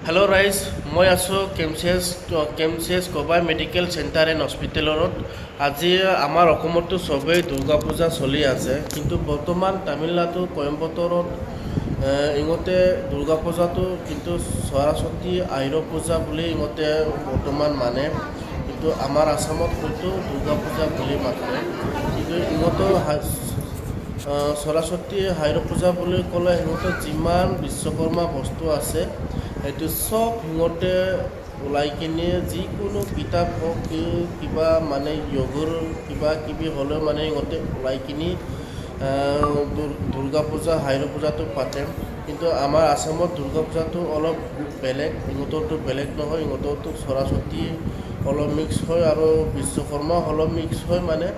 Hello' ৰাইজ, মই আছোঁ কেমচিএছ কবাই মেডিকেল চেণ্টাৰ এণ্ড হস্পিটেলত। আজি আমাৰ অসমতো চবেই দুৰ্গা পূজা চলি আছে, কিন্তু বৰ্তমান তামিলনাডু কইম্বটৰত ইহঁতে দুৰ্গা পূজাটো কিন্তু সৰস্বতী আইৰ পূজা বুলি ইহঁতে বৰ্তমান মানে, কিন্তু আমাৰ আসামত হয়তো দুৰ্গা পূজা বুলি মাতে। কিন্তু ইহঁতৰ সৰস্বতী আইৰ পূজা বুলি ক'লে সিহঁতৰ যিমান বিশ্বকৰ্মা বস্তু আছে সেইটো চব সিহঁতে ওলাই কিনে যিকোনো কিতাপ হওক কিবা মানে য়োগৰ কিবা কিবি হ'লেও মানে সিহঁতে ওলাই কিনি দুৰ্গা পূজা আইৰ পূজাটো পাতে। কিন্তু আমাৰ আসামত দুৰ্গা পূজাটো অলপ বেলেগ, ইহঁতৰটো বেলেগ নহয়। ইহঁতৰটো সৰস্বতী অলপ মিক্স হয় আৰু বিশ্বকৰ্মা অলপ মিক্স হয়, মানে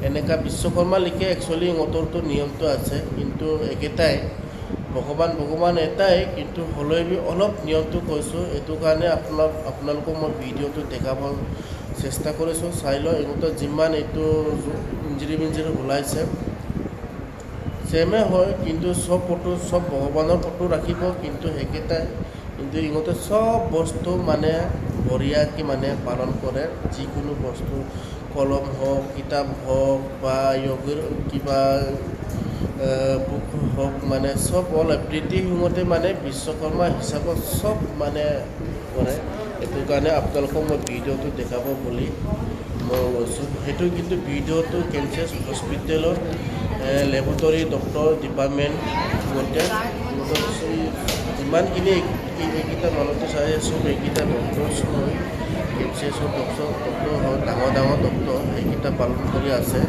এনেকুৱা বিশ্বকৰ্মা লিখে একচুৱেলি ইহঁতৰটো নিয়মটো আছে, কিন্তু একেটাই ভগৱান এটাই, কিন্তু হ'লেও অলপ নিয়মটো কৈছোঁ। এইটো কাৰণে আপোনালোকক মই ভিডিঅ'টো দেখাব চেষ্টা কৰিছোঁ। চাই লওঁ ইহঁতৰ যিমান এইটো ইঞ্জিৰি ওলাইছে ছেমে হয়, কিন্তু চব ভগৱানৰ ফটো ৰাখিব, কিন্তু একেটাই। কিন্তু ইহঁতে চব বস্তু মানে বঢ়িয়াকৈ মানে পালন কৰে। যিকোনো বস্তু কলম হওক, কিতাপ হওক বা য়োগৰ কিবা বুক হওক, মানে চব অল এভৰিথিং সিহঁতে মানে বিশ্বকৰ্মা হিচাপত চব মানে কৰে। সেইটো কাৰণে আপোনালোকক মই ভিডিঅ'টো দেখাব বুলি মই লৈছোঁ। সেইটো কিন্তু ভিডিঅ'টো কেমচিএছ হস্পিটেলত লেবৰেটৰী ডক্টৰ ডিপাৰ্টমেণ্ট সিহঁতে যিমানখিনি এইকেইটা মানুহটো চাই আছোঁ, এইকেইটা ডক্টৰ হয়, কেমচিএছৰ ডক্টৰ হয়, ডাঙৰ ডক্টৰ এইকেইটা পালন কৰি আছে।